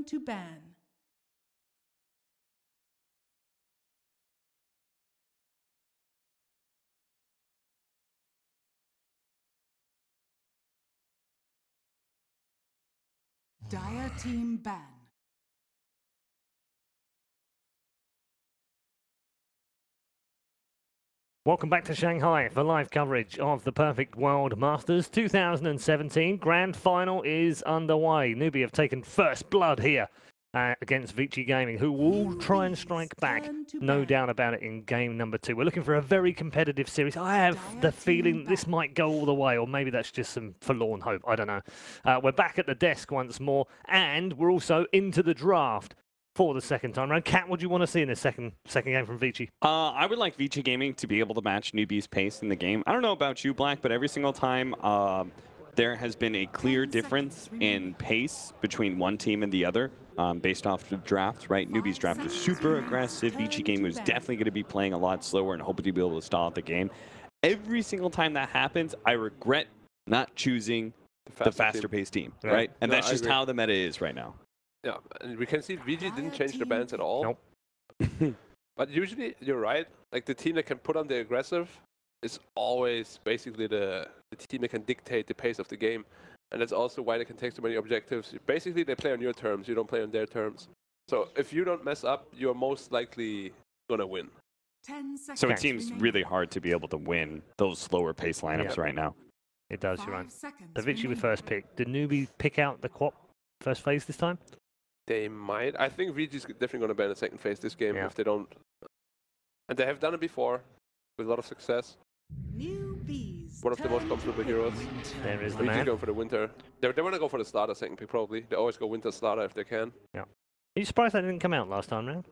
Turn to ban. Dire team ban. Welcome back to Shanghai for live coverage of the Perfect World Masters 2017. Grand Final is underway. Newbee have taken first blood here against Vici Gaming, who will try and strike back, no doubt about it, in game number 2. We're looking for a very competitive series. I have the feeling this might go all the way, or maybe that's just some forlorn hope. I don't know. We're back at the desk once more, and we're also into the draft for the second time round. Kat, what do you want to see in this second game from Vici? I would like Vici Gaming to be able to match Newbee's pace in the game. I don't know about you, Black, but every single time there has been a clear difference in pace between one team and the other based off the draft, right? Newbee's draft was super aggressive. Vici Gaming was definitely going to be playing a lot slower and hoping to be able to stall out the game. Every single time that happens, I regret not choosing the faster-paced team, right? And that's just how the meta is right now. Yeah, and we can see Vici didn't change their bans at all. Nope. But usually, you're right, like the team that can put on the aggressive is always basically the team that can dictate the pace of the game. And that's also why they can take so many objectives. Basically, they play on your terms, you don't play on their terms. So if you don't mess up, you're most likely gonna win. 10 seconds. So it seems really hard to be able to win those slower pace lineups right now. It does, you're right. The Vici with first pick. Did Newbee pick out the quap first phase this time? They might. I think Vici's definitely going to ban a second phase this game if they don't. And they have done it before with a lot of success. One of the most comfortable heroes. There is the Vici's man. going for the winter. They want to go for the starter second pick probably. They always go winter starter if they can. Yeah. Are you surprised that didn't come out last time round?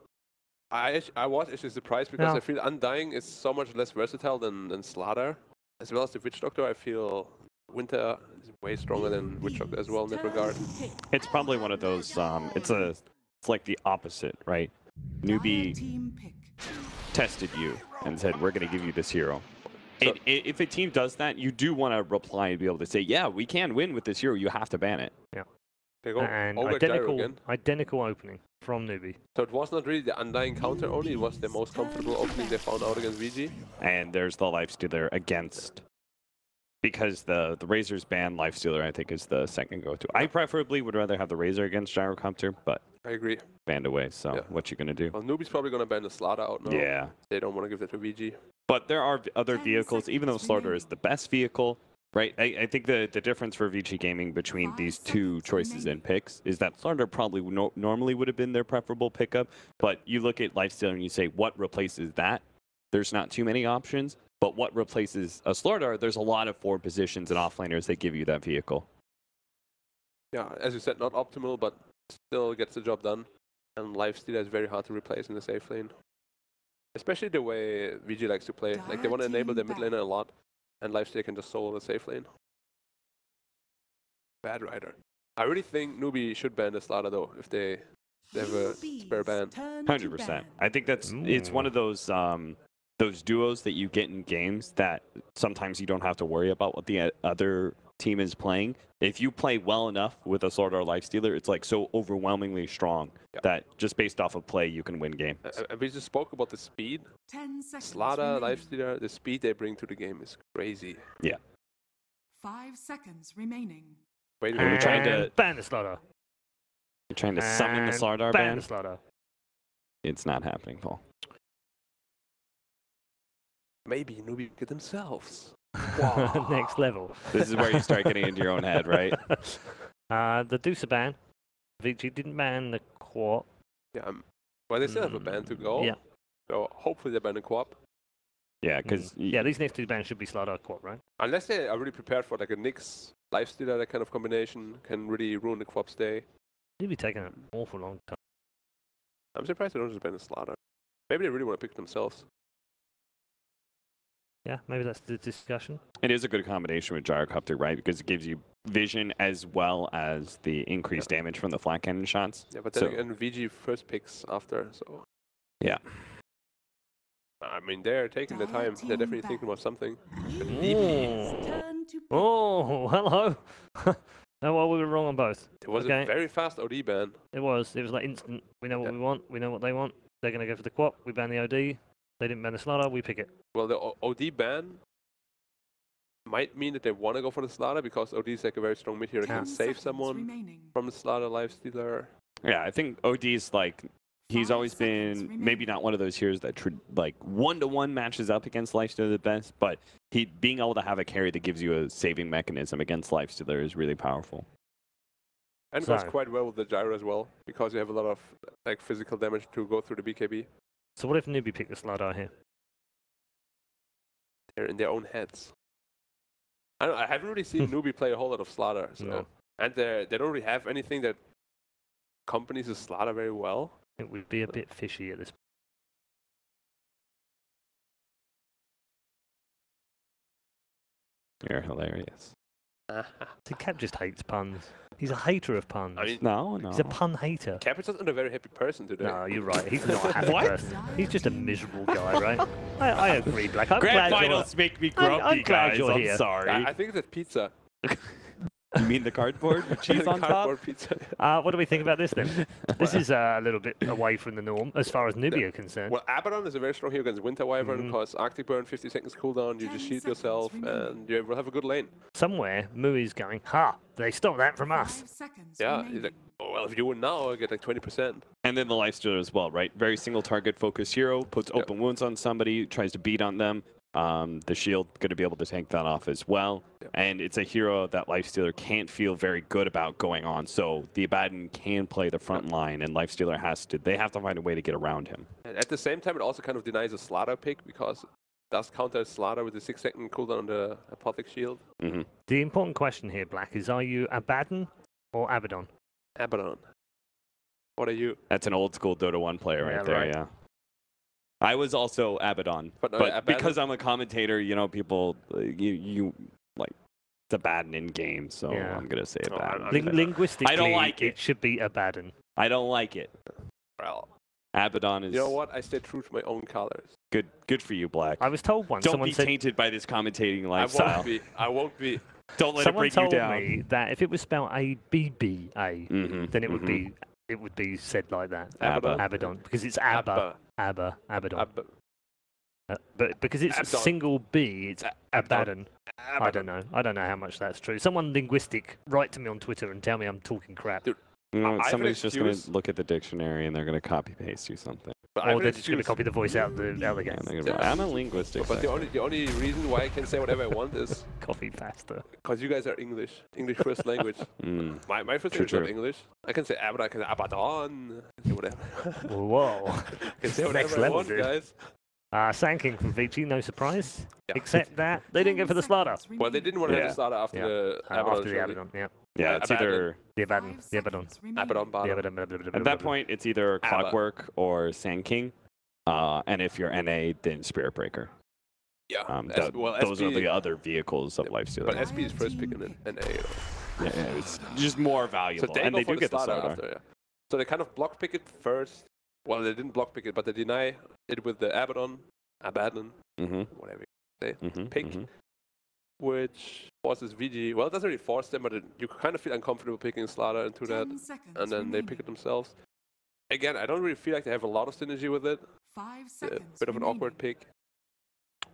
I was actually surprised because I feel Undying is so much less versatile than Slaughter. As well as the Witch Doctor, I feel Winter is way stronger than Witch Doctor as well in that regard. It's probably one of those, it's like the opposite, right? Newbee tested you and said, we're going to give you this hero. So, if a team does that, you do want to reply and be able to say, yeah, we can win with this hero, you have to ban it. Yeah. They go and identical opening from Newbee. So it was not really the Undying counter only, it was the most comfortable opening they found out against Vici. And there's the Lifestealer against, because the Razor's ban Lifestealer, I think, is the second go-to. I preferably would rather have the Razor against Gyrocopter, but I agree. Banned away, so what you going to do? Well, Newbee's probably going to ban the Slaughter out now. Yeah. They don't want to give that to Vici. But there are other vehicles, even though Slaughter is the best vehicle, right? I think the difference for Vici Gaming between these two choices and picks is that Slaughter probably normally would have been their preferable pickup, but you look at Lifestealer and you say, what replaces that? There's not too many options, but what replaces a Slaughter? There's a lot of forward positions and offlaners that give you that vehicle. Yeah, as you said, not optimal, but still gets the job done. And Lifestealer is very hard to replace in the safe lane. Especially the way Vici likes to play. Like, they want to enable their mid laner a lot, and Lifestealer can just solo the safe lane. Bad Rider. I really think Newbee should ban the Slaughter, though, if they have a spare ban. 100%. I think that's it's one of those duos that you get in games that sometimes you don't have to worry about what the other team is playing. If you play well enough with a Slaughter or Lifestealer, it's like so overwhelmingly strong that just based off of play, you can win games. We just spoke about the speed. Slaughter, Lifestealer, the speed they bring to the game is crazy. Yeah. 5 seconds remaining. Wait, we're trying to ban the Slaughter. You're trying to summon the Slaughter ban the Slaughter. It's not happening, Paul. Maybe Newbee get themselves. Wow. Next level. This is where you start getting into your own head, right? The Deucer ban. Vici didn't ban the Quap. Yeah, well, they still have a ban to go. Yeah. So hopefully they ban the Quap. Yeah, because these next two bans should be Slaughter Quap, right? Unless they are really prepared for like a Nyx Lifestealer, that kind of combination can really ruin the Quap's day. You'd be taking an awful long time. I'm surprised they don't just ban the Slaughter. Maybe they really want to pick themselves. Yeah, maybe that's the discussion. It is a good combination with Gyrocopter, right? Because it gives you vision as well as the increased damage from the flat cannon shots. Yeah, but then again, Vici first picks after, so... Yeah. I mean, they're taking the time. They're definitely thinking about something. Oh, hello. Oh, well, we were wrong on both. It was Okay. a very fast OD ban. It was like instant. We know what we want. We know what they want. They're going to go for the quap. We ban the OD. They didn't ban the slaughter. We pick it. Well, the OD ban might mean that they want to go for the slaughter because OD is like a very strong mid hero. It can save someone from the slaughter lifestealer. Yeah, I think OD's like, he's always been maybe not one of those heroes that like 1-to-1 matches up against Lifestealer the best, but he being able to have a carry that gives you a saving mechanism against Lifestealer is really powerful. And goes quite well with the gyro as well, because you have a lot of like physical damage to go through the BKB. So what if Newbee picked the slaughter here? They're in their own heads. I haven't really seen Newbee play a whole lot of slaughter, so No. and they don't really have anything that accompanies the slaughter very well. It would be a bit fishy at this point. You're hilarious. See, Cap just hates puns. He's a hater of puns. I mean, No. He's a pun hater. Capital's not a very happy person today. No, you're right. He's not a happy What? person. He's just a miserable guy, right? I agree, Black. I'm Grand glad finals make me I'm grumpy, glad guys. you're I'm here. sorry. I think it's pizza. You mean the cardboard with cheese on top? Cardboard pizza. What do we think about this then? This is a little bit away from the norm as far as Newbee are concerned. Well, Abaddon is a very strong hero against Winter Wyvern because Arctic Burn, 50 seconds cooldown, you 10 just shield seconds yourself, remaining. and you will have a good lane. Somewhere, Mui's going, ha, they stole that from us. 5 seconds Yeah, he's remaining. like, oh, well, if you win now, I get like 20%. And then the Lifestealer as well, right? Very single target focused hero, puts open wounds on somebody, tries to beat on them. The shield going to be able to tank that off as well. Yep. And it's a hero that Lifestealer can't feel very good about going on. So the Abaddon can play the front line, and Lifestealer they have to find a way to get around him. And at the same time, it also kind of denies a slaughter pick because it does counter slaughter with the 6-second cooldown on the Apothic shield. Mm-hmm. The important question here, Black, is are you Abaddon or Abaddon? Abaddon. What are you? That's an old school Dota 1 player right there, right. yeah. I was also Abaddon, But no, but Abaddon- because I'm a commentator, you know, people, you like, it's Abaddon in game, so Yeah. I'm going to say Oh, Abaddon. Linguistically, I don't like it. it should be Abaddon. I don't like it. Well, Abaddon is you know what? I stay true to my own colors. good for you, Black. I was told once, Don't someone be said, tainted by this commentating I lifestyle. won't be. I won't be. Don't let it someone break you told down. me that if it was spelled A-B-B-A, Mhm, then it would mhm. be said like that. Abaddon. Abaddon, because it's Abba. Abaddon. Abba. But because it's Abaddon. single B, it's Abaddon. I Abaddon. don't know. I don't know how much that's true. Someone linguistic, write to me on Twitter and tell me I'm talking crap. Dude, You know, I have an somebody's just going excuse. to look at the dictionary and they're going to copy paste you something. But I Or have an they're just going to excuse. copy the voice out the game. And they're gonna be like, I'm a linguistic. But the only reason why I can say whatever I want is Copy faster. because you guys are English first language. My first language is True. not English. I can say Abaddon, I can say Abaddon, I can say whatever. Whoa. I can say Next whatever I level, want, dude. guys. Sanking from Vici, no surprise. Yeah. Except that they didn't go for the slaughter. Well, they didn't want to have Yeah. the starter after Yeah. the Abaddon. After the surely. Abaddon, yeah. Yeah, it's Abaddon. either The Abaddon. The Abaddon. Abaddon The bottom. Abaddon. at that point it's either Abba. Clockwork or Sand King, and if you're NA, then Spirit Breaker. Yeah. Those are SB the other vehicles of Lifestealer. But SB is first pick in NA. You know. Yeah, it's just more So valuable, they and go they for do get the starter starter. after, yeah. So they kind of block pick it first. Well, they didn't block pick it, but they deny it with the Abaddon, Mm-hmm. whatever you say, Mm-hmm. pick, which forces VG. Well, it doesn't really force them, but you kind of feel uncomfortable picking Slaughter into that, and then they pick it themselves. Again, I don't really feel like they have a lot of synergy with it. 5 A seconds. bit of an awkward pick.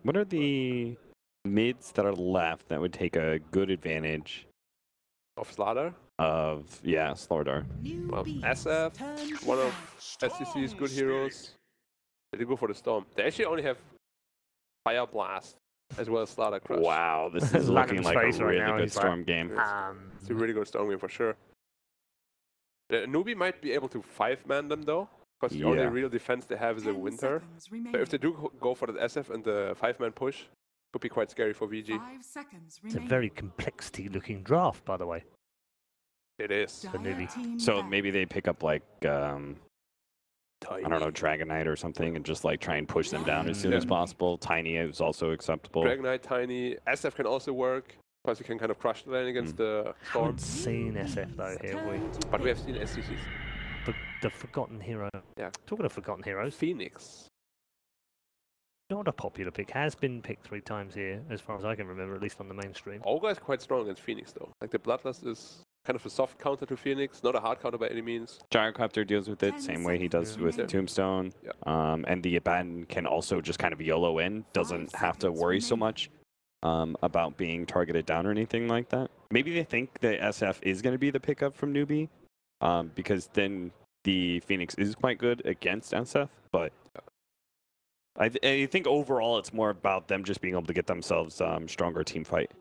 What are the mids that are left that would take a good advantage Of Slaughter. of Slaughter? Well, SF, one of SCC's good heroes. They did go for the Storm. They actually only have Fire Blast as well as Slaughter Crush. Wow, this is Looking looking like face a right really now, good he's like, Storm game. It's a really good Storm game for sure. The Newbee might be able to 5-man them though, because the only Yeah. real defense they have is the Winter. So if they do go for the SF and the 5-man push, it could be quite scary for VG. 5 seconds It's a very complexity-looking draft, by the way. It is. Newbee. So maybe they pick up like I don't know, Dragon Knight or something, and just like try and push them down as soon as possible. Tiny is also acceptable. Dragon Knight, Tiny, SF can also work, because you can kind of crush the lane against the Storm. Haven't seen SF though here, have we? But we have seen SCCs. The Forgotten Hero. Yeah. Talking of Forgotten Heroes, Phoenix. not a popular pick. Has been picked 3 times here, as far as I can remember, at least on the mainstream. Olga is quite strong against Phoenix though. Like the Bloodlust is kind of a soft counter to Phoenix, not a hard counter by any means. Gyrocopter deals with it same way he does with Tombstone. And the Abaddon can also just kind of YOLO in, doesn't have to worry so much about being targeted down or anything like that. Maybe they think that SF is going to be the pickup from Newbee, because then the Phoenix is quite good against SF, but I think overall it's more about them just being able to get themselves stronger team fight.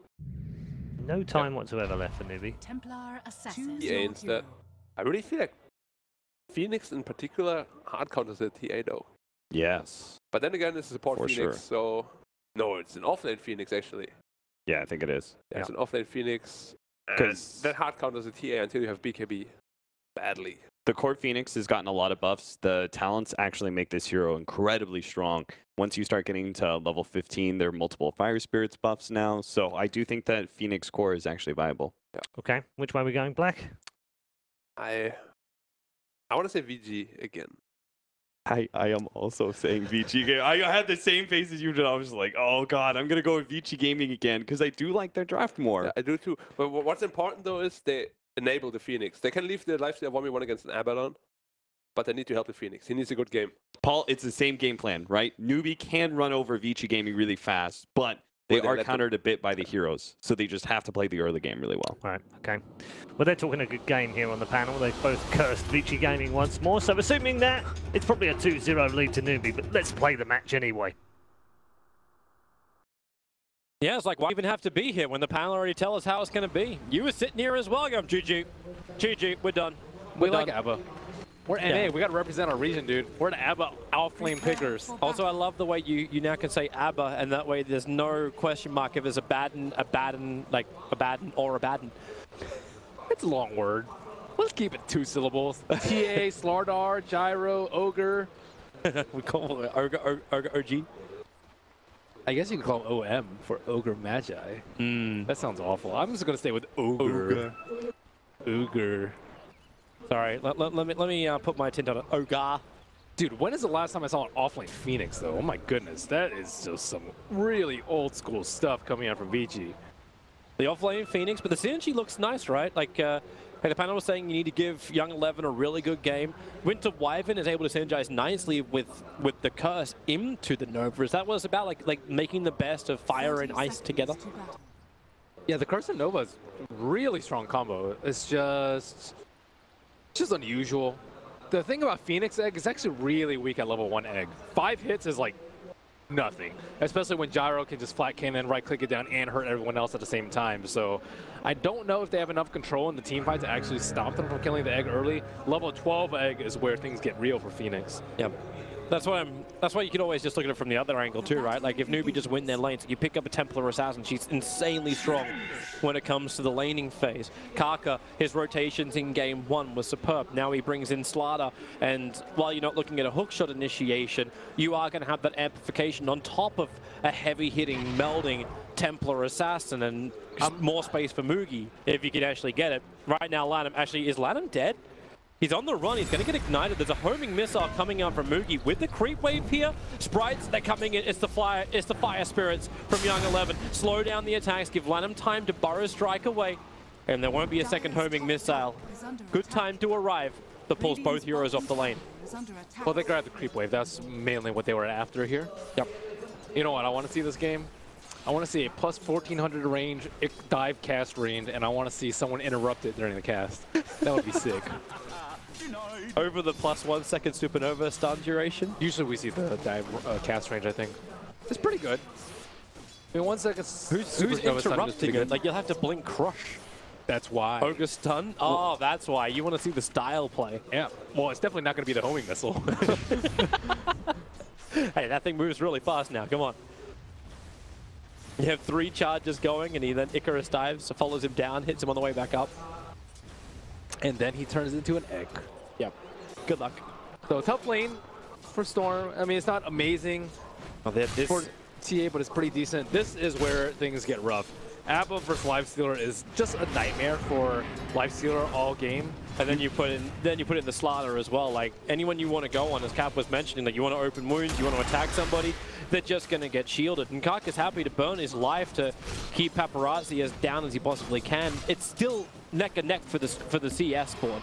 No time whatsoever left for Newbee. Templar assassin. TA instead. I really feel like Phoenix in particular hard counters the TA though. Yes. But then again, this is a support For Phoenix, sure. so no, it's an offlane Phoenix actually. Yeah, I think it is. Yeah, it's an offlane Phoenix. And 'Cause- that hard counters the TA until you have BKB badly. The Court Phoenix has gotten a lot of buffs. The talents actually make this hero incredibly strong. Once you start getting to level 15, there are multiple Fire Spirits buffs now. So I do think that Phoenix Core is actually viable. Okay, which way are we going, Black? I want to say VG again. I am also saying Vici Gaming. I had the same face as you did. I was like, oh god, I'm going to go with Vici Gaming again because I do like their draft more. Yeah, I do too. But what's important though is they enable the Phoenix. They can leave the lifesteal 1v1 against an Abaddon, but they need to help the Phoenix. He needs a good game. Paul, it's the same game plan, right? Newbee can run over Vici Gaming really fast, but they are countered a bit by the heroes. So they just have to play the early game really well. Right, okay. Well, they're talking a good game here on the panel. They've both cursed Vici Gaming once more. So assuming that, it's probably a 2-0 lead to Newbee, but let's play the match anyway. Yeah, it's like, why even have to be here when the panel already tell us how it's going to be? You were sitting here as well, going, GG. GG, we're done. We We're like done. ABBA. We're NA. We got to represent our region, dude. We're the ABBA outflame pickers. Also, I love the way you now can say ABBA, and that way there's no question mark if there's a Baden, like a Baden or a Baden. It's a long word. Let's keep it 2 syllables. TA, Slardar, Gyro, Ogre. We call it OG. I guess you can call him OM for Ogre Magi. That sounds awful. I'm just going to stay with Ogre. Ogre. Sorry, let me put my tint on it. Ogre. Dude, when is the last time I saw an offlane Phoenix, though? Oh my goodness, that is just some really old school stuff coming out from Vici. The offlane Phoenix, but the synergy looks nice, right? Like the panel was saying you need to give Young 11 a really good game. Winter Wyvern is able to synergize nicely with the curse into the Novas. That was about like making the best of fire and ice together. Yeah, the Curse and Nova is really strong combo. It's just unusual. The thing about Phoenix Egg is actually really weak at level 1 Egg. 5 hits is like nothing, especially when Gyro can just flat cannon, right click it down, and hurt everyone else at the same time. So I don't know if they have enough control in the team fight to actually stop them from killing the Egg early. Level 12 Egg is where things get real for Phoenix. Yep. That's why you could always just look at it from the other angle too, right? Like if Newbee just win their lanes, you pick up a Templar Assassin, she's insanely strong when it comes to the laning phase. Kaka, his rotations in game 1 was superb. Now he brings in Slardar, and while you're not looking at a hookshot initiation, you are going to have that amplification on top of a heavy-hitting, melding Templar Assassin and more space for Mugi if you can actually get it. Right now, Lanham, actually, is Lanham dead? He's on the run, he's going to get ignited. There's a homing missile coming out from Mugi with the creep wave here. Sprites, they're coming in. It's the fire spirits from Young 11. Slow down the attacks, give Lanham time to burrow strike away. And there won't be a second homing missile. Good time to arrive. That pulls both heroes off the lane. Well, they grabbed the creep wave. That's mainly what they were after here. Yep. You know what I want to see this game? I want to see a plus 1400 range, dive cast range, and I want to see someone interrupt it during the cast. That would be sick. Over the plus 1 second supernova stun duration. Usually we see the dive cast range, I think. It's pretty good. I mean, 1 second. Who's interrupting it? Like, you'll have to blink crush. That's why. Ogre stun? Oh, that's why. You want to see the style play. Yeah. Well, it's definitely not going to be the homing missile. Hey, that thing moves really fast now. Come on. You have 3 charges going, and he then Icarus dives, follows him down, hits him on the way back up. And then he turns into an egg. Yep. Good luck. So tough lane for Storm. I mean, it's not amazing for TA, but it's pretty decent. This is where things get rough. ABBA versus Lifestealer is just a nightmare for Lifestealer all game. And then you put in the Slardar as well. Like anyone you want to go on, as Cap was mentioning, like you want to open wounds, you want to attack somebody, they're just going to get shielded. And Kaka's happy to burn his life to keep Paparazzi as down as he possibly can. It's still neck and neck for the CS board.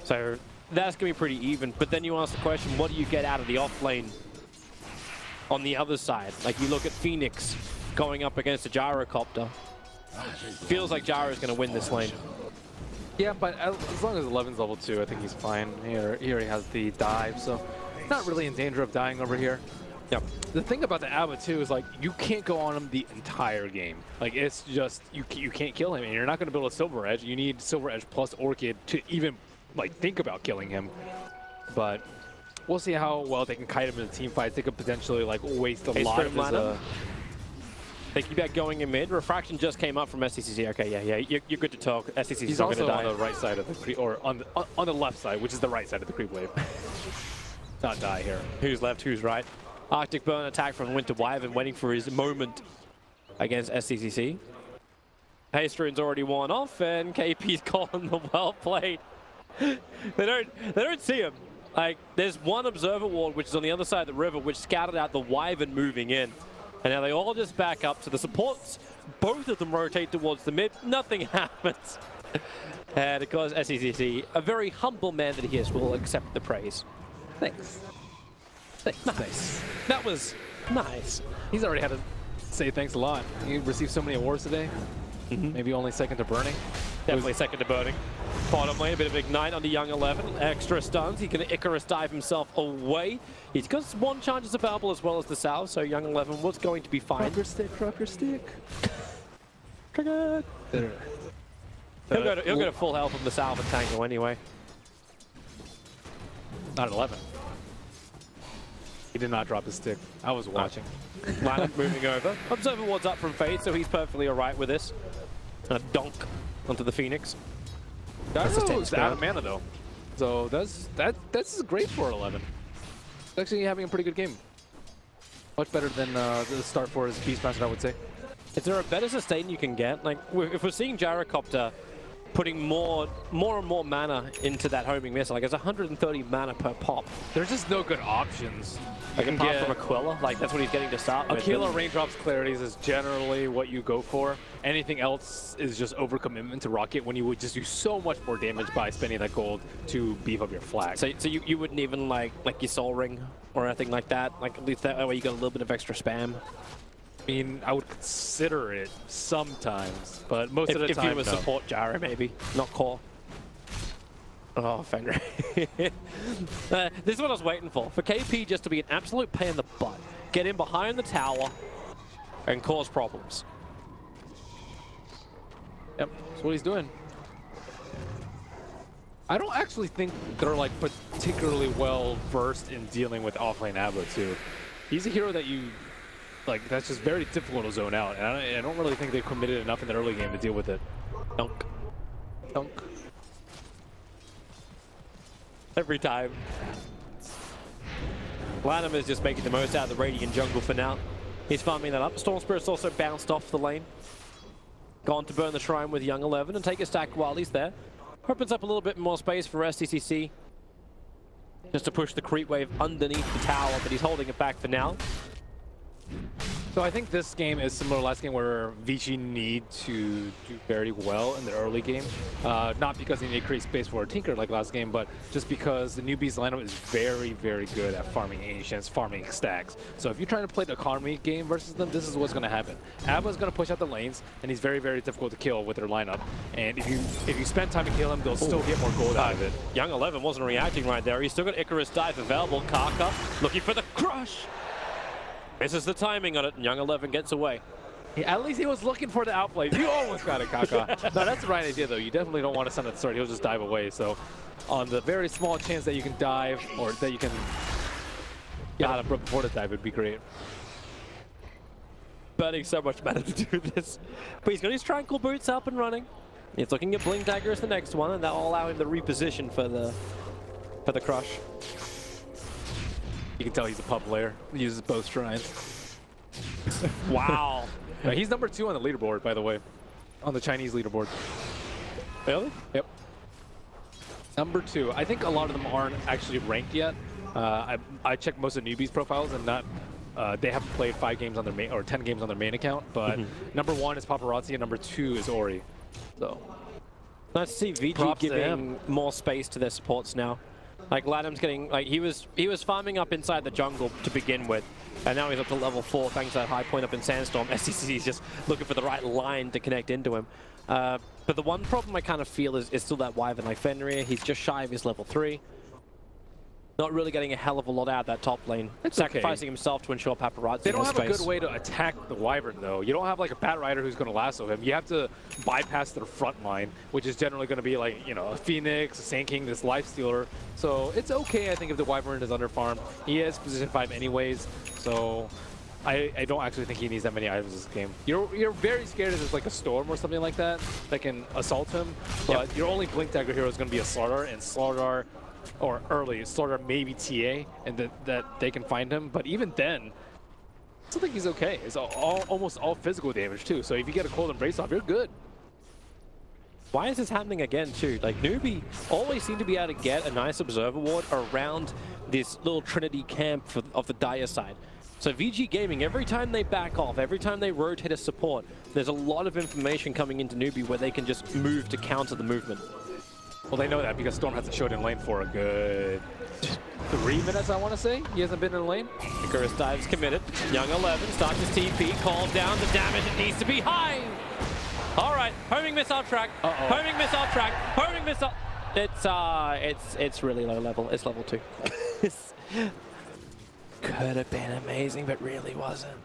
So that's going to be pretty even. But then you ask the question, what do you get out of the off lane on the other side? Like you look at Phoenix going up against a gyrocopter. Feels like Gyro is going to win this lane. Yeah, but as long as 11's level 2, I think he's fine. Here he has the dive, so not really in danger of dying over here. Yep. The thing about the Abba too is like you can't go on him the entire game. Like it's just you can't kill him, and you're not going to build a Silver Edge. You need Silver Edge plus Orchid to even like think about killing him. But we'll see how well they can kite him in the team fights. They could potentially like waste a lot of his. They keep that going in mid. Refraction just came up from SCCC. Okay, yeah, you're good to talk. SCCC He's not going to also die. on the right side of the creep, or on the left side, which is the right side of the creep wave. Not die here. Who's left? Who's right? Arctic Burn attack from Winter Wyvern, waiting for his moment against SCCC. Haystrun's already worn off, and KP's calling the well played. They don't see him. Like there's one observer ward which is on the other side of the river, which scouted out the Wyvern moving in. And now they all just back up to the supports. Both of them rotate towards the mid. Nothing happens. And of course, SCCC, a very humble man that he is, will accept the praise. Thanks. Nice. That was nice. He's already had to say thanks a lot. He received so many awards today. Maybe only second to Burning. Definitely second to Burning. Bottom lane, a bit of Ignite on the Young 11. Extra stuns. He can Icarus dive himself away. He's got one charges available as well as the South, so Young 11 was going to be fine. Drop your stick, drop your stick. Triggered. He'll go to full health from the South and Tango anyway. Not an 11. He did not drop his stick. I was watching. Lineup moving over. Observer ward's up from Fade, so he's perfectly alright with this. And a donk onto the Phoenix. That's out of mana though. So that's great for 11. He's actually having a pretty good game. Much better than the start for his Beast Master, I would say. Is there a better sustain you can get? Like, if we're seeing Gyrocopter putting more and more mana into that homing missile, like it's 130 mana per pop. There's just no good options. Like apart from Aquila, like that's what he's getting to start with. Aquila raindrops clarities is generally what you go for. Anything else is just overcommitment to Rocket when you would just do so much more damage by spending that gold to beef up your flag. So you wouldn't even like your Soul Ring or anything like that? Like at least that way you got a little bit of extra spam? I mean, I would consider it sometimes, but most of the time, if you were support Gyro, maybe, not core. Oh, Fenrir. This is what I was waiting for KP just to be an absolute pain in the butt. Get in behind the tower and cause problems. Yep, that's what he's doing. I don't actually think they're like particularly well versed in dealing with offlane Abba too. He's a hero that you like. That's just very difficult to zone out, and I don't really think they committed enough in the early game to deal with it. Dunk. Dunk. Every time. Lanham is just making the most out of the Radiant jungle for now. He's farming that up. Storm Spirit's also bounced off the lane. Gone to burn the shrine with Young 11 and take a stack while he's there. Opens up a little bit more space for SDCC. Just to push the creep wave underneath the tower, but he's holding it back for now. So I think this game is similar to last game where Vici need to do very well in the early game. Not because they need to create space for a Tinker like last game, but just because the Newbee's lineup is very, very good at farming Ancients, farming stacks. So if you're trying to play the economy game versus them, this is what's going to happen. Abba's going to push out the lanes, and he's very, very difficult to kill with their lineup. And if you spend time to kill him, they'll still get more gold out of it. Young 11 wasn't reacting right there. He's still got Icarus dive available. Kaka looking for the crush. Misses the timing on it, and Young 11 gets away. At least he was looking for the outplay. You almost got it, Kaka. No, that's the right idea, though. You definitely don't want to send it to start. He'll just dive away. So on the very small chance that you can dive, or that you can get out of before the dive, would be great. Burning so much mana to do this. But he's got his Tranquil Boots up and running. He's looking at Blink Dagger as the next one, and that'll allow him to reposition for the crush. You can tell he's a pub player. He uses both shrines. Wow. He's number 2 on the leaderboard, by the way. On the Chinese leaderboard. Really? Yep. Number 2. I think a lot of them aren't actually ranked yet. I checked most of Newbee's profiles, and not they haven't played 5 games on their main, or 10 games on their main account. But number 1 is Paparazzi, and number 2 is Ori. So Nice to see Vici Props to giving more space to their supports now. Like Ladham's getting, like he was farming up inside the jungle to begin with, and now he's up to level 4 thanks to that high point up in Sandstorm. SCC is just looking for the right line to connect into him. But the one problem I kind of feel is still that Wyvern. Like Fenrir, he's just shy of his level 3. Not really getting a hell of a lot out of that top lane. It's sacrificing himself to ensure Paparazzi They don't has have space. a good way to attack the Wyvern, though. You don't have like a Bat Rider who's going to lasso him. You have to bypass their front line, which is generally going to be like, you know, a Phoenix, a Sand King, this Lifestealer. So it's okay, I think, if the Wyvern is underfarmed. He is position 5 anyways, so I don't actually think he needs that many items this game. You're very scared if there's like a Storm or something like that can assault him, but your only Blink Dagger hero is going to be a Slardar, and Slardar, or early, Slardar maybe TA, and that they can find him. But even then, I still think he's okay. It's almost all physical damage too. So if you get a Cold Embrace off, you're good. Why is this happening again too? Like Newbee always seem to be able to get a nice Observer Ward around this little Trinity camp of the Dire side. So VG Gaming, every time they back off, every time they rotate a support, there's a lot of information coming into Newbee where they can just move to counter the movement. Well, they know that because Storm hasn't showed in lane for a good 3 minutes, I want to say. He hasn't been in lane. Icarus dives committed. Young 11 starts his TP, calls down the damage. It needs to be high. All right, homing missile track. Homing missile track. Homing missile. It's really low level. It's level 2. Could have been amazing, but really wasn't.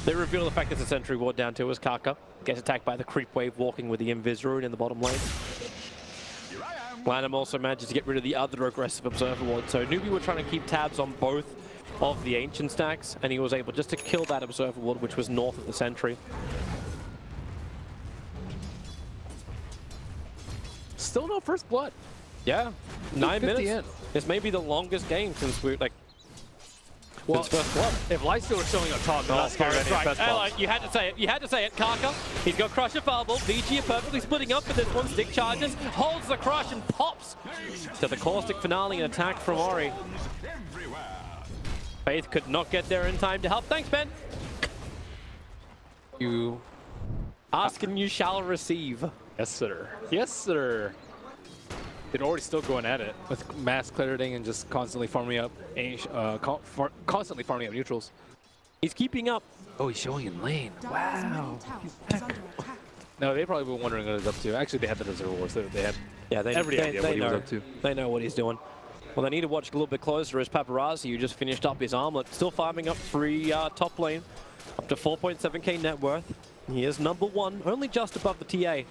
They reveal the fact there's a sentry ward down too as Kaka gets attacked by the creep wave walking with the Invis rune in the bottom lane. Lanham also manages to get rid of the other aggressive Observer Ward. So Newbee were trying to keep tabs on both of the Ancient stacks, and he was able just to kill that Observer Ward, which was north of the sentry. Still no first blood. Yeah, 9 minutes. In. This may be the longest game since we Well, since first blood. If Lifestealer is showing up top, they're not scared of any Right. best bombs. You had to say it. You had to say it. Kaka, he's got Crusher Fireball. VG are perfectly splitting up for this one. Stick charges, holds the crush and pops to the Caustic finale. An attack from Ori. Faith could not get there in time to help. Thanks, Ben. You Ask and you shall receive. Yes, sir. Yes, sir. They're already still going at it with mass clarity and just constantly farming up, constantly farming up neutrals. He's keeping up. Oh, he's showing in lane. Wow. No, they probably were wondering what he's up to. Actually, they had the reserve wars. They had every idea what he was up to. They know what he's doing. Well, they need to watch a little bit closer as Paparazzi, who just finished up his armlet, still farming up free top lane, up to 4.7k net worth. He is number 1, only just above the TA.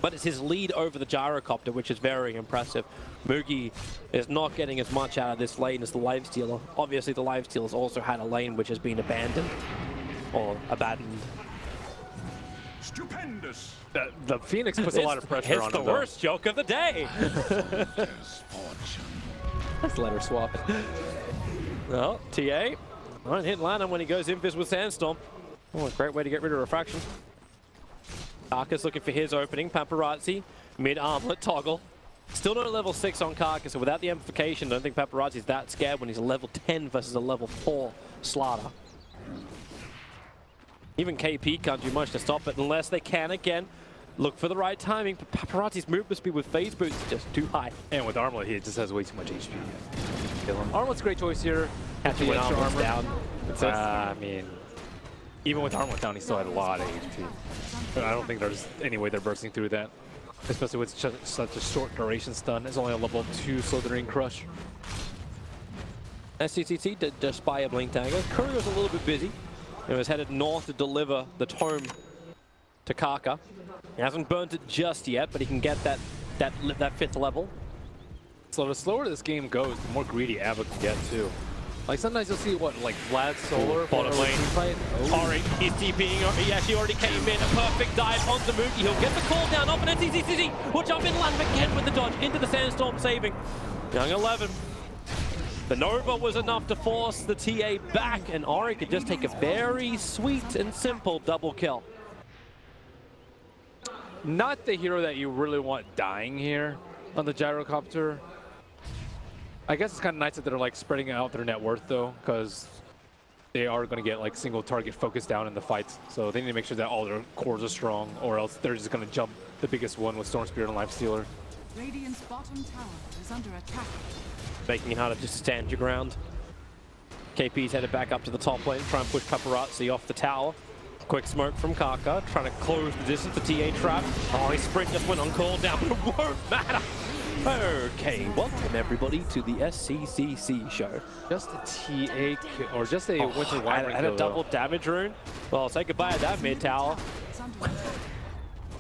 But it's his lead over the Gyrocopter, which is very impressive. Mugi is not getting as much out of this lane as the Lifestealer. Obviously, the Lifestealer's also had a lane which has been abandoned. Or abandoned. Stupendous. The Phoenix puts a lot of pressure on him. It's the worst joke of the day. Let's let her swap. Well, TA won't hit Lanham when he goes invis with Sandstorm. Oh, a great way to get rid of Refraction. Karka's looking for his opening. Paparazzi, mid-armlet toggle. Still no level 6 on Karka, so without the amplification, I don't think Paparazzi's that scared when he's a level 10 versus a level 4 Slaughter. Even KP can't do much to stop it unless they can, again, look for the right timing. But Paparazzi's movement speed with phase boost is just too high. And with Armlet, he just has way too much HP. Kill him. Armlet's a great choice here. After when Armlet's down. I mean, even with Armlet down, he still had a lot of HP. But I don't think there's any way they're bursting through that. Especially with such a short duration stun. It's only a level 2 Slithering Crush. SCCC did just spy a Blink Dagger. Curry was a little bit busy. He was headed north to deliver the tome to Karka. He hasn't burnt it just yet, but he can get that 5th level. So the slower this game goes, the more greedy Ava can get too. Like sometimes you'll see what, like Vlad Solar bottom lane. Fight. Ori, he's TPing. He actually already came in. A perfect dive onto Mugi. He'll get the call down off, and NCCC will jump in. Lanham again with the dodge into the Sandstorm, saving Young 11. The Nova was enough to force the TA back, and Ori could just take a very sweet and simple double kill. Not the hero that you really want dying here on the Gyrocopter. I guess it's kind of nice that they're like spreading out their net worth though, because they are going to get like single target focus down in the fights. So they need to make sure that all their cores are strong, or else they're just going to jump the biggest one with Storm Spirit and Lifestealer. Radiant's bottom tower is under attack. Making it harder to stand your ground. KP's headed back up to the top lane, try and push Paparazzi off the tower. Quick smoke from Kaka, trying to close the distance. The TA trap. Oh, his sprint just went on cooldown, but it won't matter. Okay, welcome everybody to the SCCC show. Just a TA kill, or just a Winter Wyvern and a double damage rune. Well, say goodbye to that mid tower. It's under attack.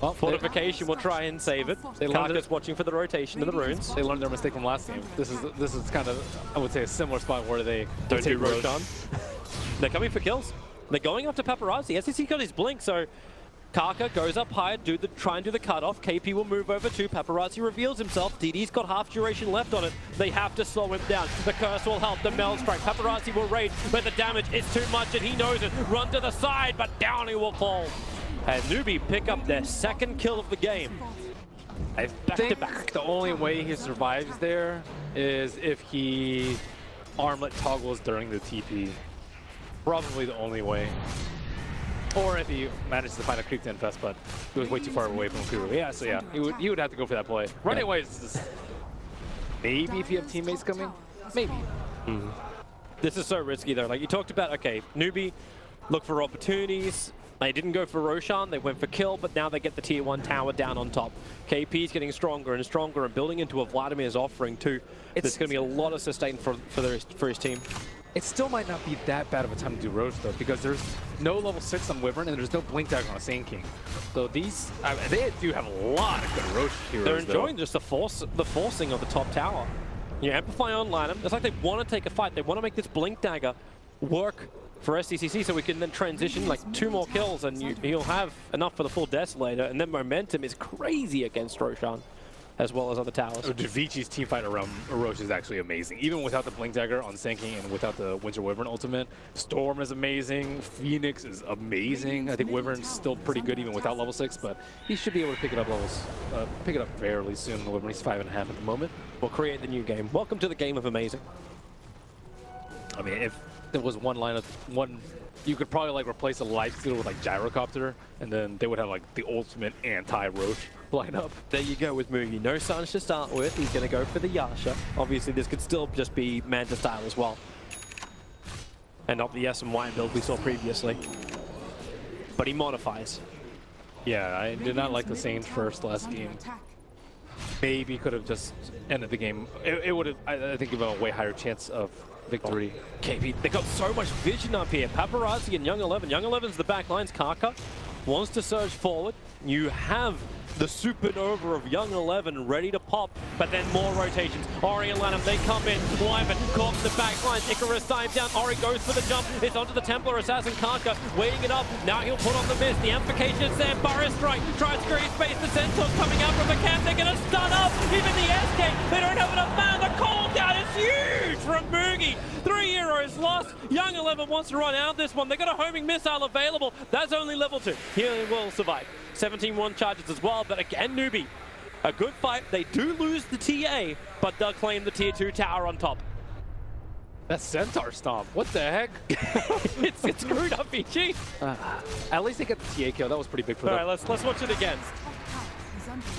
Well, Fortification will try and save it. Kaka's watching for the rotation of the runes. they learned their mistake from last game. This is kind of, I would say, a similar spot where they Don't do Roche. Roshan. They're coming for kills. They're going after Paparazzi. SCC got his blink, so Kaka goes up high, try and do the cutoff. KP will move over too. Paparazzi reveals himself. DD's got half duration left on it. They have to slow him down. The curse will help. The Meld Strike. Paparazzi will rage, but the damage is too much and he knows it. Run to the side, but down he will fall. And NewBee pick up their second kill of the game. I Back to think back. the only way he survives there is if he armlet toggles during the TP. Probably the only way. Or if he manages to find a creep to infest, but he was way too far away from Kuru. Yeah, so yeah, he would have to go for that play. Running away is just, maybe if you have teammates coming, maybe. This is so risky though. Like you talked about, okay, NewBee look for opportunities. They didn't go for Roshan, they went for kill, but now they get the tier 1 tower down on top. KP's getting stronger and stronger and building into what Vladimir's offering too. There's going to be a lot of sustain for his team. It still might not be that bad of a time to do Roche though, because there's no level 6 on Wyvern and there's no Blink Dagger on a Sand King. So these, they do have a lot of good Roche heroes. They're enjoying just the forcing of the top tower. You amplify online them. It's like they want to take a fight. They want to make this Blink Dagger work for SCCC so we can then transition like 2 more kills and you'll have enough for the full Desolator, and then momentum is crazy against Roshan as well as other towers. Vici's team fight around Roche is actually amazing. Even without the Blink Dagger on Sand King and without the Winter Wyvern ultimate, Storm is amazing, Phoenix is amazing. I think Wyvern's still pretty good even without level 6, but he should be able to pick it up fairly soon. The Wyvern, he's 5.5 at the moment. We'll create the new game. Welcome to the game of amazing. I mean, if there was you could probably like replace a Lifestealer with like Gyrocopter, and then they would have like the ultimate anti-Roche lineup. There you go with Mugi. No Sanj to start with. He's going to go for the Yasha. Obviously, this could still just be Manta style as well. And not the S and Y build we saw previously. But he modifies. Yeah, I did not like the Saints first last game. Maybe could have just ended the game. It would have, I think, given a way higher chance of victory. KP, they got so much vision up here. Paparazzi and Young 11. Young 11's the back lines. Kaka wants to surge forward. You have the supernova of Young 11 ready to pop, but then more rotations. Ori and Lanham, they come in. Wyvern caught in the back lines. Icarus dives down. Ori goes for the jump. It's onto the Templar Assassin. Kaka waiting it up. Now he'll put on the mist. The amplification is there. Burris strike. Tries to create space. The Centaurs coming out from the camp. They're going to stun up. Even the SK. They don't have enough mana. The cooldown is huge from Mugi. 3 heroes lost. Young 11 wants to run out this one. They got a homing missile available. That's only level 2. He will survive. 17-1 charges as well, but again, NewBee. A good fight. They do lose the TA, but they'll claim the tier 2 tower on top. That Centaur Stomp, what the heck? it's screwed up, Vici. At least they get the TA kill. That was pretty big for them. All right, let's watch it again.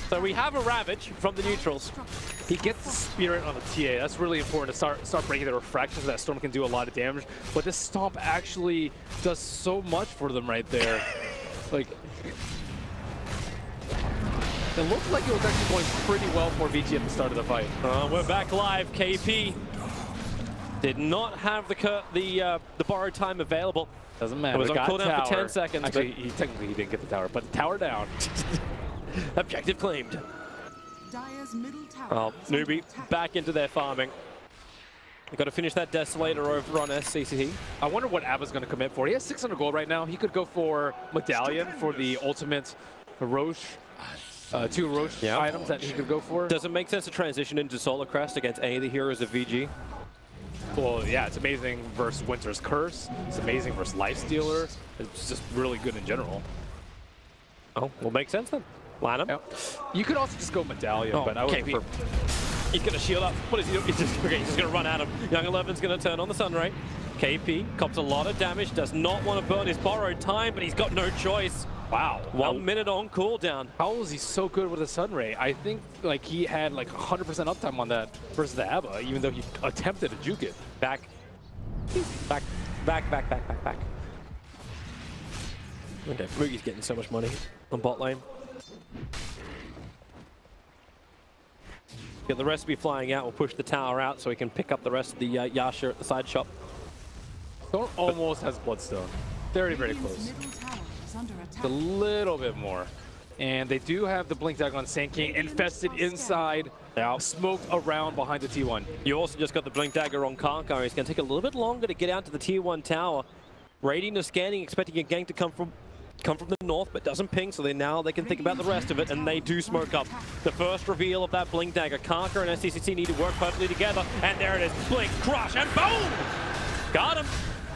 So we have a Ravage from the neutrals. He gets the Spirit on the TA. That's really important to start breaking the refractions. That Storm can do a lot of damage, but this Stomp actually does so much for them right there. Like, it looked like it was actually going pretty well for Vici at the start of the fight. We're back live. KP did not have the borrowed time available. Doesn't matter. It was on cooldown for 10 seconds. Actually, technically he didn't get the tower, but the tower down. Objective claimed. Dire's middle tower Well, is under NewBee attack. back into their farming. They've got to finish that Desolator over on SCCC. I wonder what Abba's going to commit for. He has 600 gold right now. He could go for Medallion for the ultimate Roche. 2 Roche items that he could go for. Does it make sense to transition into Solar Crest against any of the heroes of VG? Well, yeah, it's amazing versus Winter's Curse. It's amazing versus Lifestealer. It's just really good in general. Oh, will make sense then. Line him. Yep. You could also just go Medallion, but I would KP. He's going to shield up. What is he doing? He's just going to run at him. Young 11's going to turn on the Sunray. KP cops a lot of damage, does not want to burn his borrowed time, but he's got no choice. Wow. 1 minute on cooldown. How is he so good with a Sunray? I think like he had like 100% uptime on that versus the Abba, even though he attempted to juke it. Back. Back. Okay, Mugi's getting so much money on bot lane. Get the recipe flying out. We'll push the tower out so we can pick up the rest of the Yasha at the side shop. Storm almost has Bloodstone. Very, very close. A little bit more. And they do have the Blink Dagger on Sand King infested inside, smoked around behind the T1. You also just got the Blink Dagger on Karkar. It's going to take a little bit longer to get out to the Tier 1 tower. Radiant is scanning, expecting a gank to come from the north, but doesn't ping, so they can think about the rest of it, and they do smoke up. The first reveal of that Blink Dagger. Karkar and SCCC need to work perfectly together, and there it is. Blink, crush, and boom! Got him.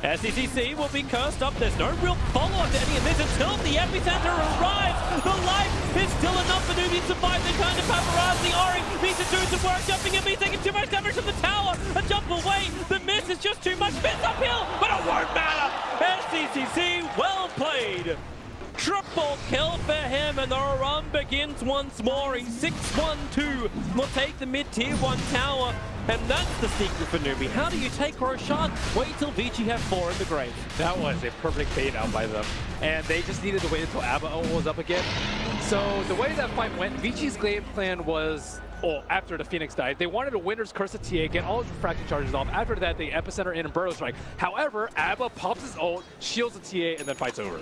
SCCC will be cursed up. There's no real follow-up to any of this until the epicenter arrives. The life is still enough for Newbee to survive the kind of paparazzi. Ori needs to do some work, jumping in, he's taking too much damage from the tower. A jump away. The miss is just too much. Miss uphill, but it won't matter. SCCC, well played. Triple kill for him, and the run begins once more. He's 6-1-2. Will take the mid-tier 1 tower, and that's the secret for Newbee. How do you take Roshan? Wait till Vici have 4 in the grave. That was a perfect bait out by them. And they just needed to wait until Abba was up again. So the way that fight went, Vici's game plan was, after the Phoenix died, they wanted a Winter's Curse of TA, get all his refracting charges off. After that, they epicenter in and burrow strike. However, Abba pops his ult, shields the TA, and then fights over.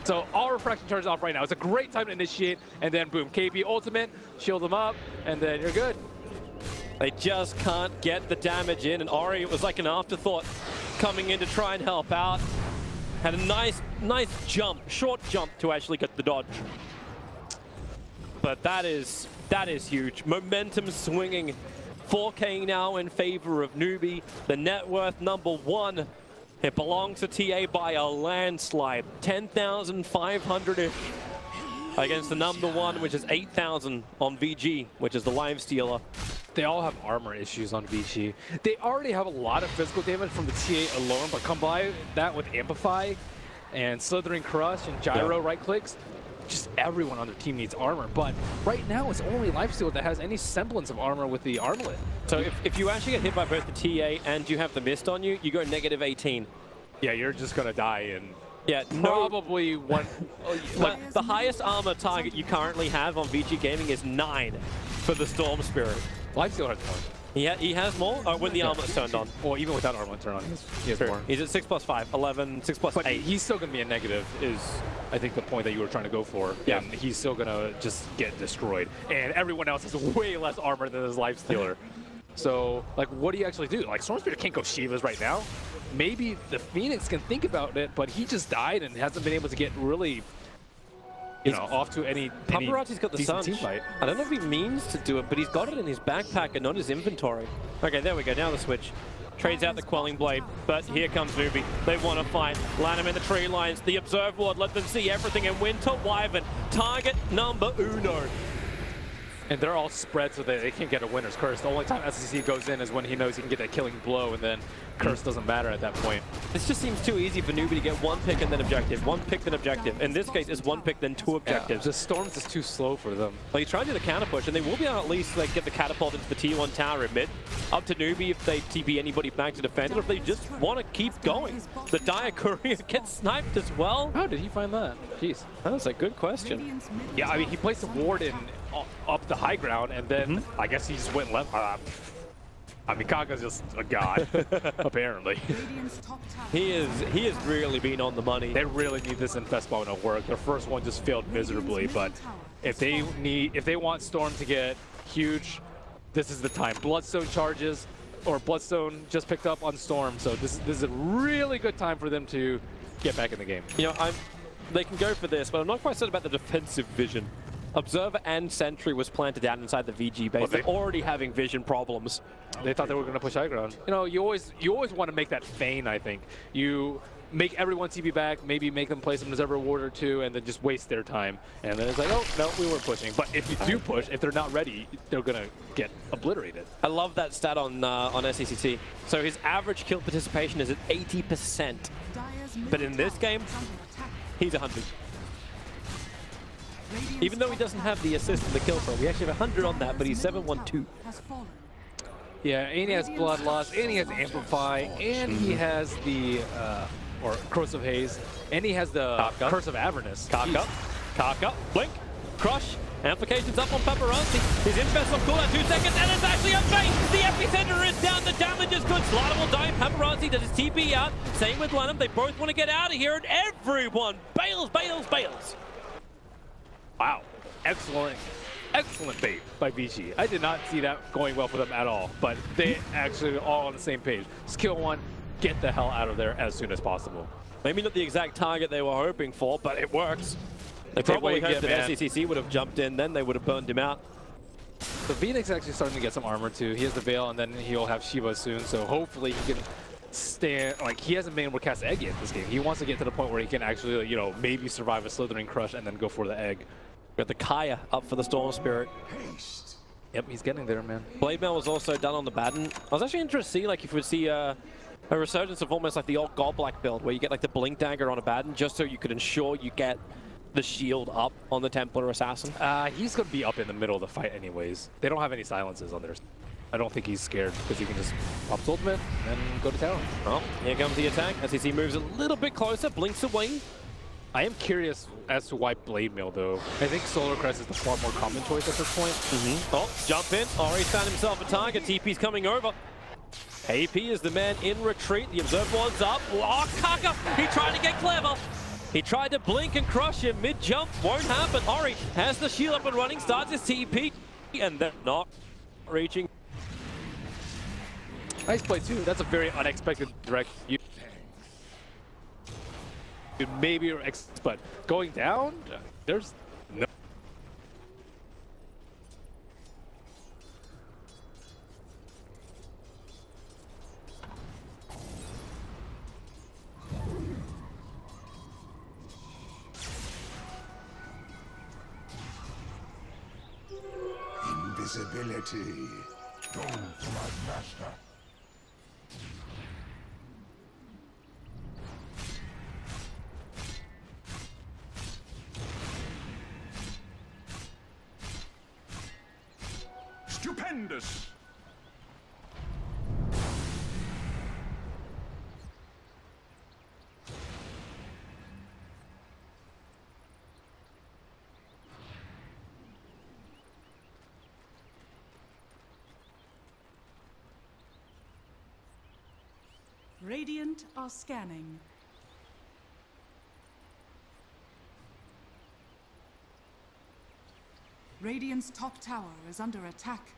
So all refraction charges off right now. It's a great time to initiate, and then boom, KB ultimate, shield them up, and then you're good. They just can't get the damage in, and Ori, it was like an afterthought coming in to try and help out. Had a nice jump, short jump to actually get the dodge. But that is huge. Momentum swinging. 4K now in favor of Newbee. The net worth #1. It belongs to TA by a landslide. 10,500-ish against the #1, which is 8,000 on VG, which is the live stealer. They all have armor issues on Vici. They already have a lot of physical damage from the TA alone, but come by that with Amplify and Slithering Crush and Gyro right clicks. Just everyone on their team needs armor, but right now it's only Lifestealer that has any semblance of armor with the armlet. So if you actually get hit by both the TA and you have the mist on you, you go -18. Yeah, you're just gonna die in probably one. Like the highest armor target you currently have on VG Gaming is 9 for the Storm Spirit. Lifestealer has more. He has more when the armlet's turned on. Well, even without armlet turned on, he has more. He's at 6+5, 11, 6+8. But he's still going to be a negative is, I think, the point that you were trying to go for. Yeah. And he's still going to just get destroyed. And everyone else has way less armor than his Lifestealer. So, like, what do you actually do? Like, Storm Spirit can't go Shivas right now. Maybe the Phoenix can think about it, but he just died and hasn't been able to get really... off to any Paparazzi's got the decent Sun. team fight. I don't know if he means to do it, but he's got it in his backpack and not his inventory. Okay, there we go. Now the switch. Trades out the Quelling Blade, but here comes Newbee. They want to fight. Line him in the tree lines. The Observe Ward, let them see everything, and Winter Wyvern, target #1. And they're all spread so that they can't get a Winter's Curse. The only time SCC goes in is when he knows he can get that killing blow, and then Curse doesn't matter at that point. This just seems too easy for Newbee to get 1 pick and then objective, 1 pick then objective. In this case, it's 1 pick then 2 objectives. The Storm's just too slow for them. Well, he's trying to do the counter push, and they will be able to at least get the catapult into the T1 tower in mid. Up to Newbee if they TP anybody back to defend, or if they just want to keep going. The Dire Courier gets sniped as well. How did he find that? Jeez. That's a good question. Yeah, I mean, he placed a ward in up the high ground, and then I guess he just went left. I mean, Kaga's just a god, apparently. He is really been on the money. They really need this infest bomb to work. Their first one just failed miserably, but if they want Storm to get huge, this is the time. Bloodstone charges, or Bloodstone just picked up on Storm, so this is a really good time for them to get back in the game. You know, they can go for this, but I'm not quite certain about the defensive vision. Observer and Sentry was planted out inside the VG base. They're already having vision problems. They thought they were going to push high ground. You know, you always want to make that feign, I think. You make everyone TP back, maybe make them play some Observer Ward or 2, and then just waste their time. And then it's like, oh, no, we weren't pushing. But if you do push, if they're not ready, they're going to get obliterated. I love that stat on SCCT. So his average kill participation is at 80%. But in this game, he's 100. Radiant's Even though he doesn't have the assist and the kill throw, we actually have 100 on that, but he's 7-1-2. has fallen. Yeah, and he has Bloodlust, and he has Amplify, and he has the, or Corrosive Haze, and he has the Curse of Avernus. Kaka, blink, crush, amplifications up on Paparazzi. His invest on cooldown 2 seconds, and it's actually a bait! The epicenter is down, the damage is good. Slider will die, Paparazzi does his TP out. Same with Lenham, they both want to get out of here, and everyone bails. Wow, excellent bait by Vici. I did not see that going well for them at all, but they actually are all on the same page. Skill 1, get the hell out of there as soon as possible. Maybe not the exact target they were hoping for, but it works. They probably hoped that SCCC would have jumped in, then they would have burned him out. So Phoenix actually starting to get some armor too. He has the Veil, and then he'll have Shiva soon, so hopefully he can stand, like, he hasn't been able to cast Egg yet this game. He wants to get to the point where he can actually, you know, maybe survive a Slithering Crush and then go for the Egg. Got the Kaya up for the Storm Spirit. Yep, he's getting there, man. Blade Mail was also done on the Baden. I was actually interested to see, like, if we would see a resurgence of almost like the old Godblack build, where you get like the Blink Dagger on a Baden, just so you could ensure you get the shield up on the Templar Assassin. He's going to be up in the middle of the fight anyways. They don't have any silences on theirs. I don't think he's scared because he can just pop his ultimate and go to tower. Well, here comes the attack. SCC moves a little bit closer, blinks away. I am curious as to why Blade Mail, though. I think Solar Crest is the far more common choice at this point. Oh, jump in. Ori found himself a target. TP's coming over. AP is the man in retreat. The Observe Ward's up. Oh, Kaka! He tried to get clever. He tried to blink and crush him mid-jump. Won't happen. Ori has the shield up and running, starts his TP, and they're not reaching. Nice play, too. That's a very unexpected direct. Maybe, but going down, there's no. Invisibility. Go to my master. Stupendous! Radiant are scanning. Radiant's top tower is under attack.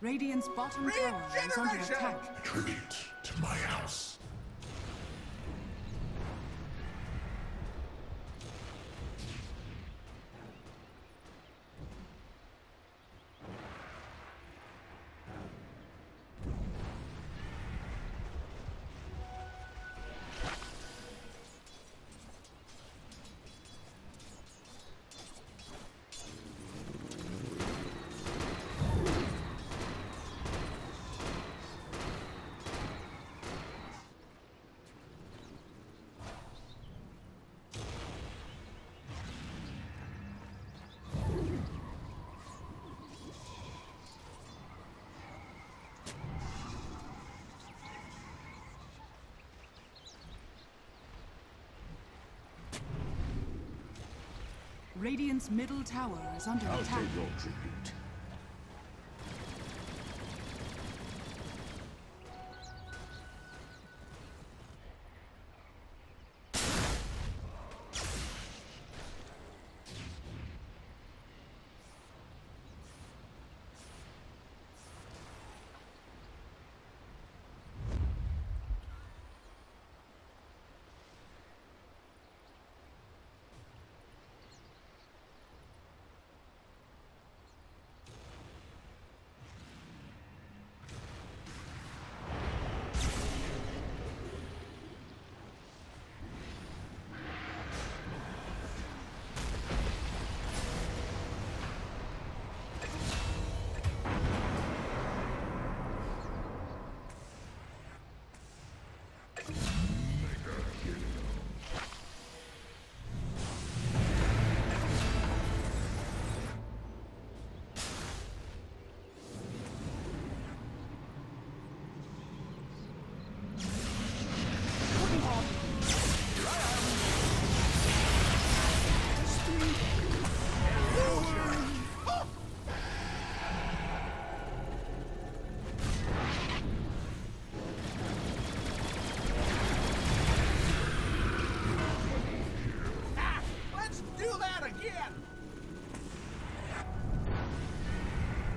Radiant's bottom tower is under attack. Retreat to my house. Radiant's middle tower is under I'll attack. pay your tribute.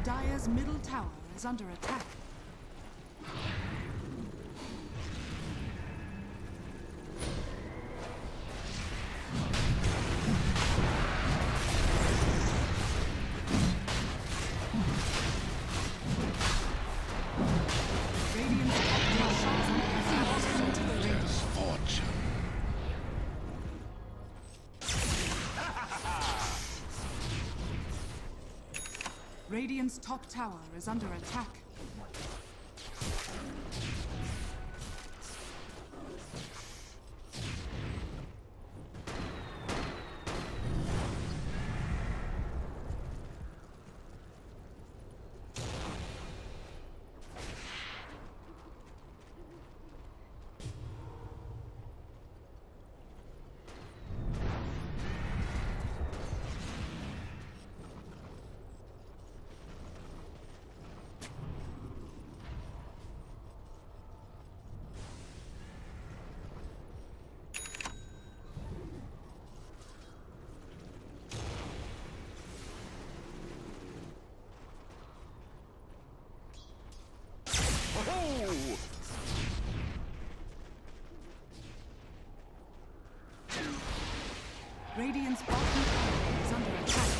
Dire's middle tower is under attack. Radiant's top tower is into the ring. Fortune. Radiant's top tower is under attack. Radiant's bottom tower is under attack.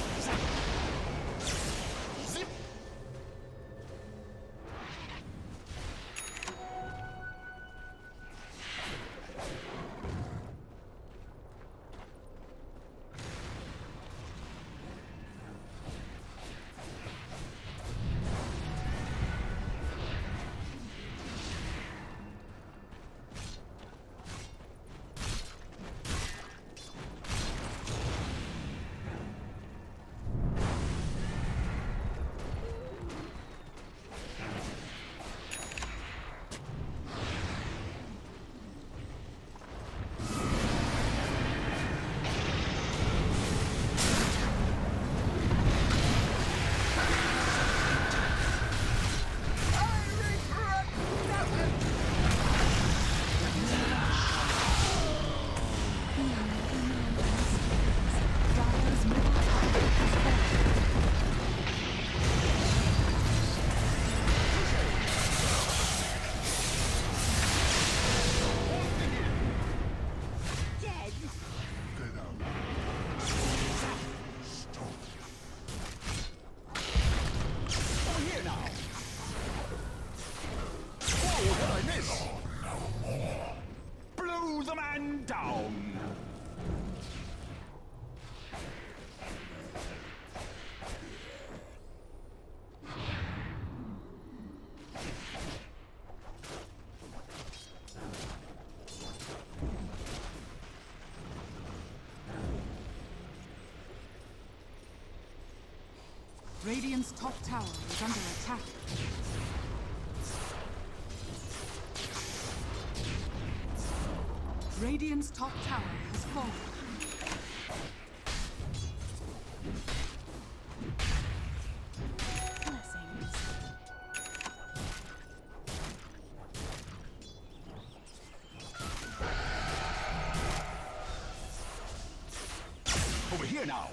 Radiant's top tower is under attack. Radiant's top tower has fallen. now.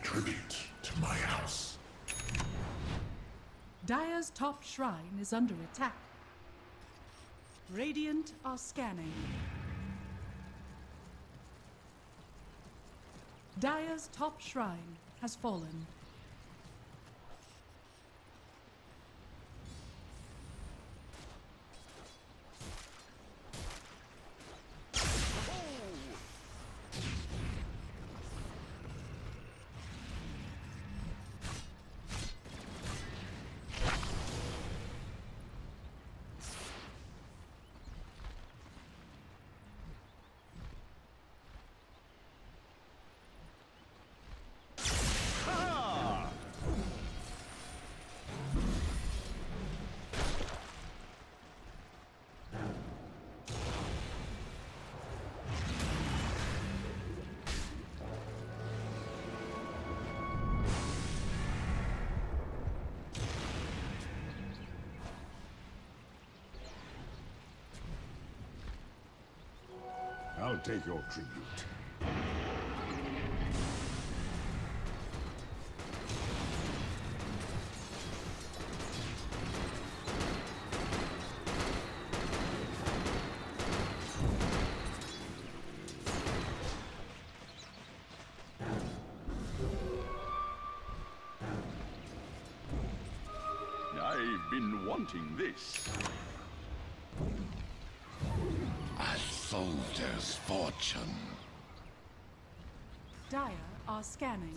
Tribute to my house. Dire's top shrine is under attack. Radiant are scanning. Dire's top shrine has fallen. I'll take your tribute. I've been wanting this. A soldier's fortune. Dire are scanning.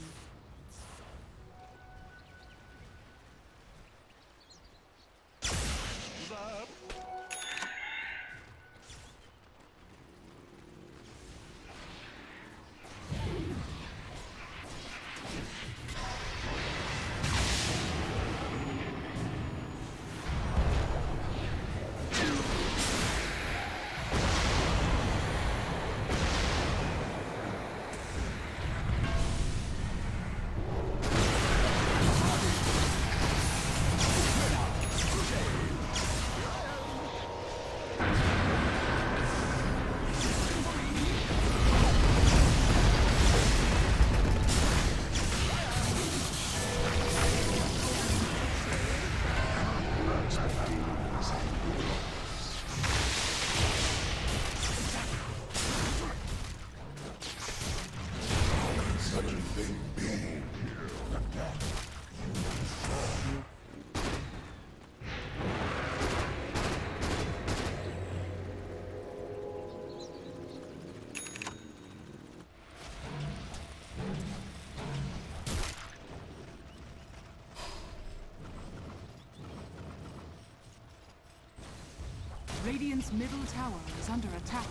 Radiant's middle tower is under attack.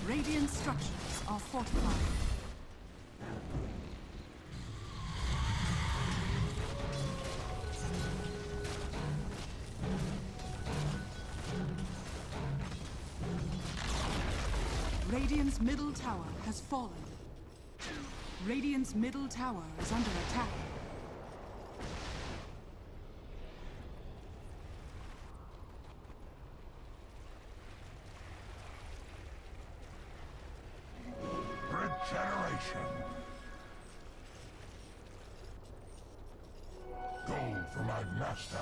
Radiant structures are fortified. Radiant's middle tower has fallen. Radiant's middle tower is under attack. Regeneration. Gold for my master.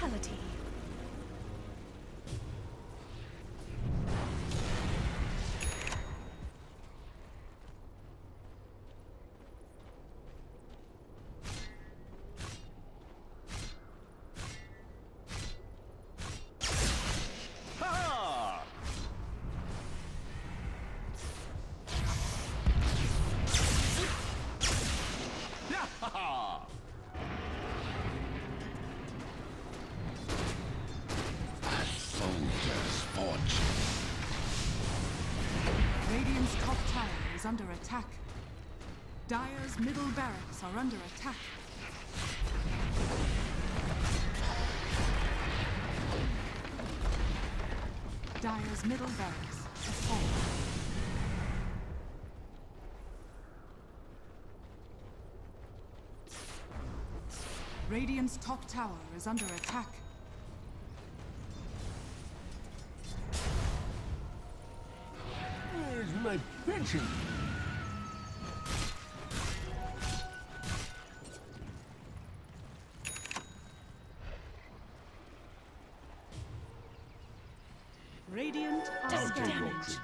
Fatality. Radiant's top tower is under attack. Dire's middle barracks are under attack. Dire's middle barracks has fallen. Radiant's top tower is under attack. Where's my pension? Radiant are Double scanning. damage.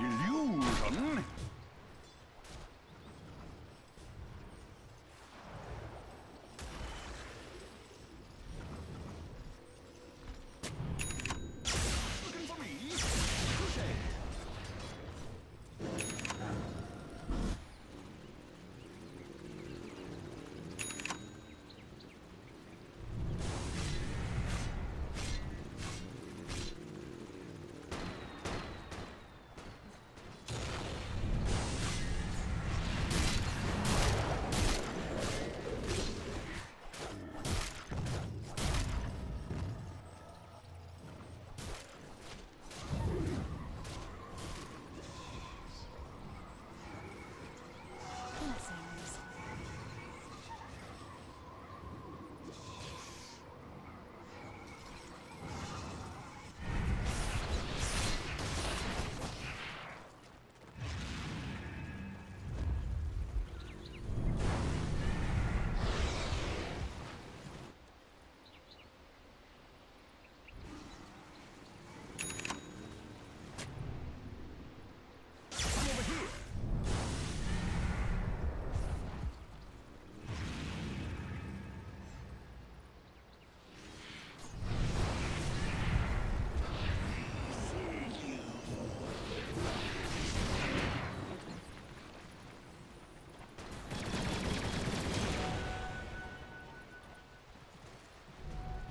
Illusion? Looking for me? Crusade. Blessings. I'm over here.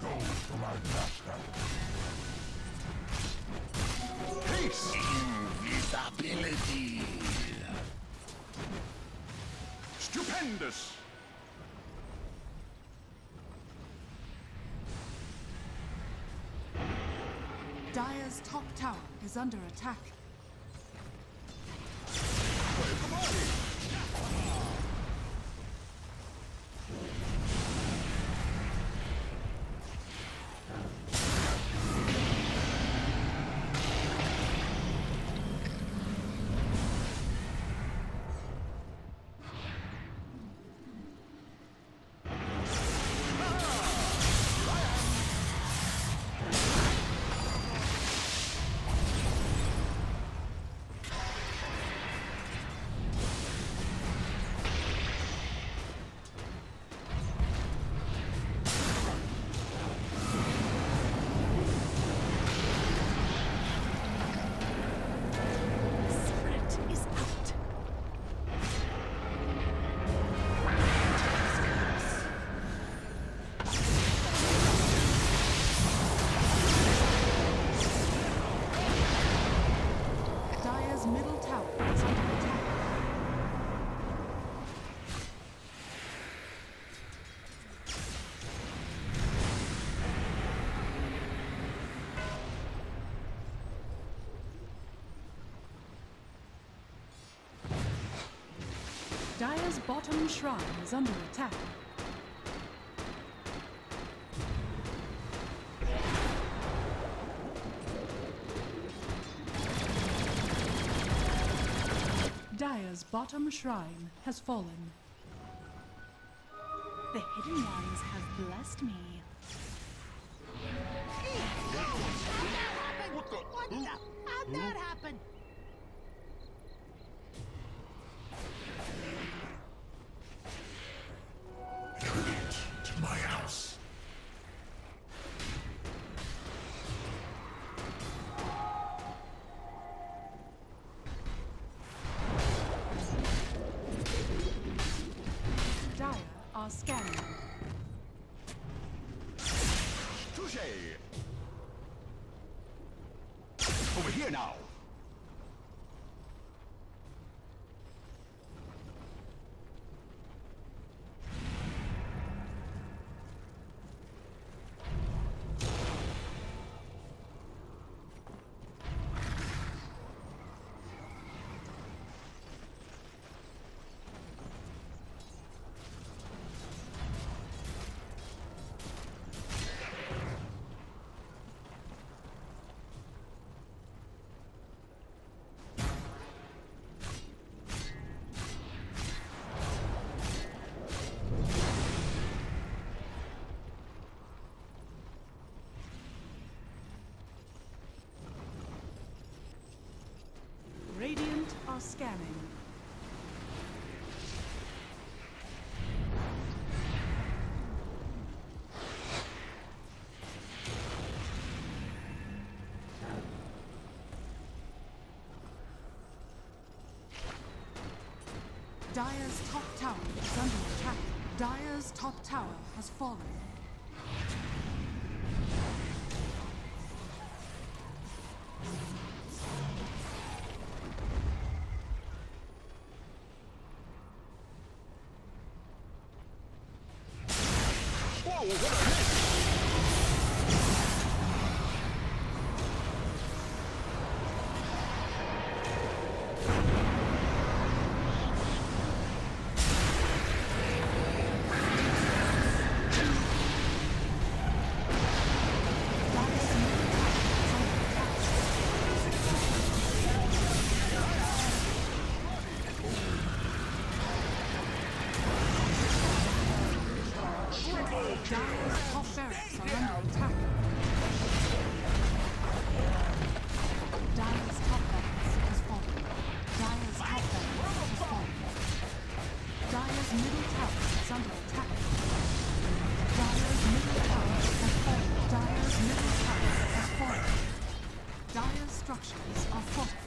Go for my master. Haste! Invisibility! Stupendous! Dire's top tower is under attack. Where's the body? Sprint is out. Dire's middle tower is under attack. Dire's bottom shrine is under attack. Dire's Dire's bottom shrine has fallen. The hidden ones have blessed me. What the? How'd that happen? To my house. Dire are scanning. Touche! Over here now. Radiant are scanning. Dire's top tower is under attack. Dire's top tower has fallen. Whoa, what a hit! Dire's top barracks are under attack. Dire's top barracks has fallen. Dire's top barracks has fallen. Dire's middle tower is under attack. Dire's middle tower has fallen. Dire's middle tower has fallen. Dire's structures are fortified.